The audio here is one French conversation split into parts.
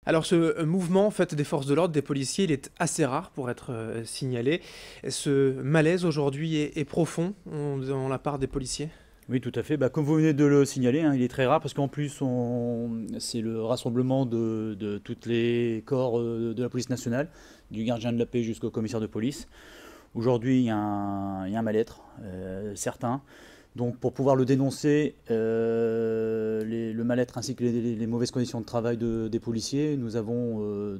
Alors ce mouvement en fait des forces de l'ordre, des policiers, il est assez rare pour être signalé. Ce malaise aujourd'hui est profond dans la part des policiers. Oui, tout à fait. Bah, comme vous venez de le signaler, hein, il est très rare parce qu'en plus, c'est le rassemblement de toutes les corps de la police nationale, du gardien de la paix jusqu'au commissaire de police. Aujourd'hui, il y a un mal-être certain. Donc, pour pouvoir le dénoncer, le mal-être ainsi que les mauvaises conditions de travail des policiers, nous avons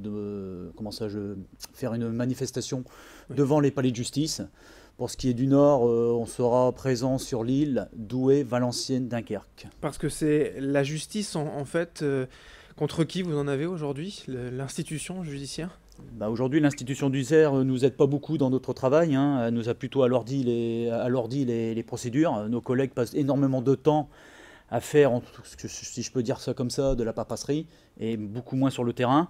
faire une manifestation Oui. devant les palais de justice. Pour ce qui est du Nord, on sera présent sur l'île, Douai, Valenciennes, Dunkerque. Parce que c'est la justice en fait contre qui vous en avez aujourd'hui, l'institution judiciaire. Bah, aujourd'hui, l'institution du CER nous aide pas beaucoup dans notre travail, hein. Elle nous a plutôt alourdi les procédures. Nos collègues passent énormément de temps à faire, si je peux dire ça comme ça, de la papasserie et beaucoup moins sur le terrain.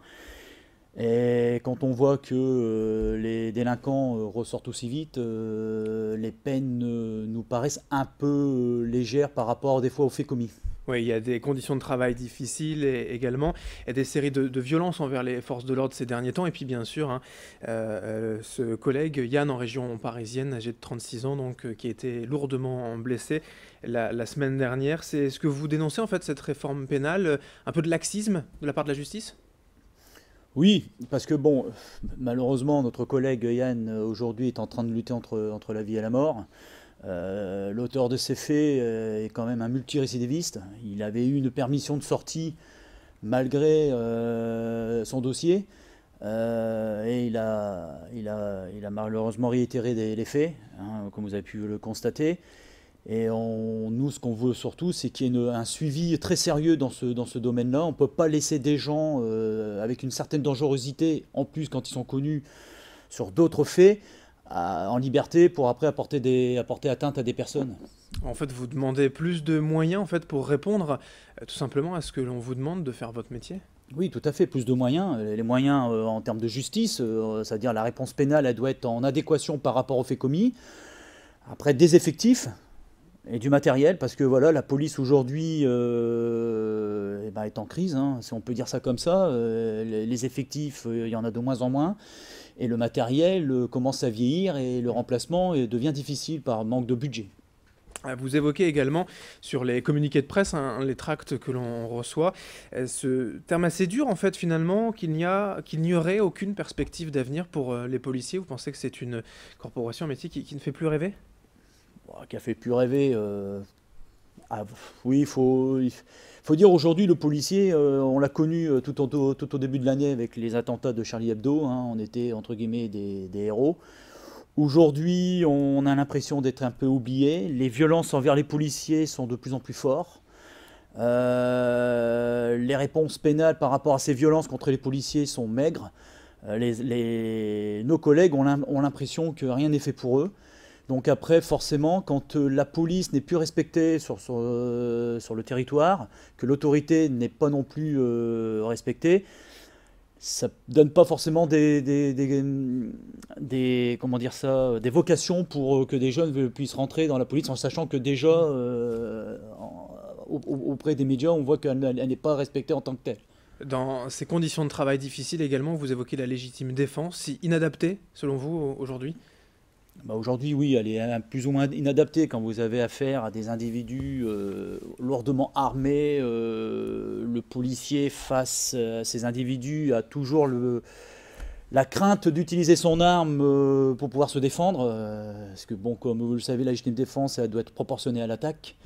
Et quand on voit que les délinquants ressortent aussi vite, les peines nous paraissent un peu légères par rapport des fois aux faits commis. Oui, il y a des conditions de travail difficiles également, et des séries de violences envers les forces de l'ordre ces derniers temps. Et puis bien sûr, hein, ce collègue Yann en région parisienne, âgé de 36 ans, donc, qui a été lourdement blessé la semaine dernière. C'est ce que vous dénoncez en fait, cette réforme pénale, un peu de laxisme de la part de la justice? Oui, parce que bon, malheureusement, notre collègue Yann aujourd'hui est en train de lutter entre la vie et la mort. L'auteur de ces faits est quand même un multirécidiviste. Il avait eu une permission de sortie malgré son dossier. Et il a malheureusement réitéré les faits, hein, comme vous avez pu le constater. Et nous, ce qu'on veut surtout, c'est qu'il y ait un suivi très sérieux dans ce domaine-là. On ne peut pas laisser des gens avec une certaine dangerosité, en plus quand ils sont connus sur d'autres faits, en liberté pour après apporter atteinte à des personnes. En fait, vous demandez plus de moyens en fait, pour répondre tout simplement à ce que l'on vous demande de faire votre métier? Oui, tout à fait, plus de moyens. Les moyens en termes de justice, c'est-à-dire la réponse pénale, elle doit être en adéquation par rapport aux faits commis. Après, des effectifs et du matériel, parce que voilà, la police aujourd'hui eh ben, est en crise, hein, si on peut dire ça comme ça. Les effectifs, il y en a de moins en moins. Et le matériel commence à vieillir et le remplacement devient difficile par manque de budget. Vous évoquez également sur les communiqués de presse, hein, les tracts que l'on reçoit, ce terme assez dur en fait finalement, qu'il n'y aurait aucune perspective d'avenir pour les policiers. Vous pensez que c'est une corporation, un métier qui ne fait plus rêver? Bon, qui a fait plus rêver. Ah, oui, faut dire aujourd'hui, le policier, on l'a connu tout au début de l'année avec les attentats de Charlie Hebdo, hein, on était entre guillemets des héros. Aujourd'hui, on a l'impression d'être un peu oublié. Les violences envers les policiers sont de plus en plus fortes. Les réponses pénales par rapport à ces violences contre les policiers sont maigres. Nos collègues ont l'impression que rien n'est fait pour eux. Donc après, forcément, quand la police n'est plus respectée sur le territoire, que l'autorité n'est pas non plus respectée, ça donne pas forcément comment dire ça, des vocations pour que des jeunes puissent rentrer dans la police en sachant que déjà, auprès des médias, on voit qu'elle n'est pas respectée en tant que telle. Dans ces conditions de travail difficiles également, vous évoquez la légitime défense, si inadaptée selon vous aujourd'hui? Bah aujourd'hui, oui, elle est plus ou moins inadaptée quand vous avez affaire à des individus lourdement armés. Le policier face à ces individus a toujours la crainte d'utiliser son arme pour pouvoir se défendre. Parce que, bon, comme vous le savez, la légitime défense, elle doit être proportionnée à l'attaque.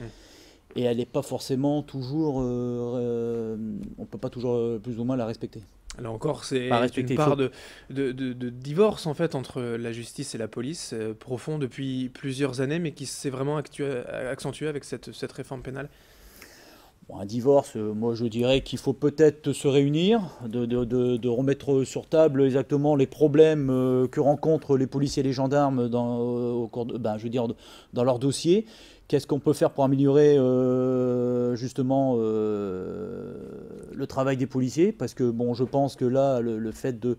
Et elle n'est pas forcément toujours... on ne peut pas toujours plus ou moins la respecter. Là encore, c'est Pas une respecter, il part faut... de divorce en fait entre la justice et la police, profond depuis plusieurs années, mais qui s'est vraiment accentué avec cette réforme pénale. Bon, un divorce, moi je dirais qu'il faut peut-être se réunir, de remettre sur table exactement les problèmes que rencontrent les policiers et les gendarmes au cours je veux dire, dans leur dossier. Qu'est-ce qu'on peut faire pour améliorer justement le travail des policiers? Parce que bon, je pense que là, le fait de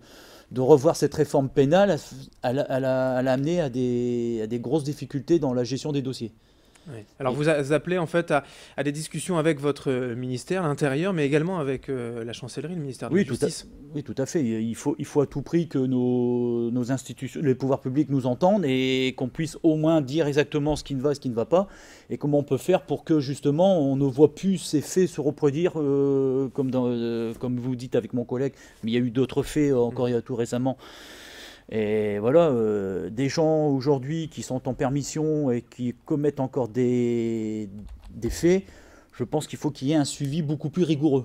revoir cette réforme pénale, elle a amené à des grosses difficultés dans la gestion des dossiers. Oui. Alors Et- vous appelez en fait à des discussions avec votre ministère, l'Intérieur, mais également avec la chancellerie, le ministère de la Oui, Justice. oui, tout à fait. Il faut à tout prix que nos institutions, les pouvoirs publics nous entendent et qu'on puisse au moins dire exactement ce qui ne va et ce qui ne va pas, et comment on peut faire pour que justement on ne voit plus ces faits se reproduire comme vous dites avec mon collègue, mais il y a eu d'autres faits encore il y a tout récemment. Et voilà, des gens aujourd'hui qui sont en permission et qui commettent encore des faits, je pense qu'il faut qu'il y ait un suivi beaucoup plus rigoureux.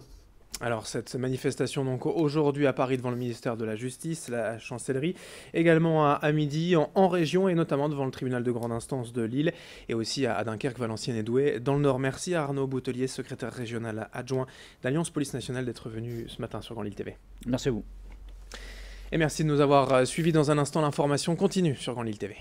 Alors cette manifestation donc aujourd'hui à Paris devant le ministère de la Justice, la chancellerie, également à midi en région et notamment devant le tribunal de grande instance de Lille et aussi à Dunkerque, Valenciennes et Douai dans le Nord. Merci à Arnaud Boutelier, secrétaire régional adjoint d'Alliance Police Nationale d'être venu ce matin sur Grand Lille TV. Merci à vous. Et merci de nous avoir suivis. Dans un instant, l'information continue sur Grand Lille TV.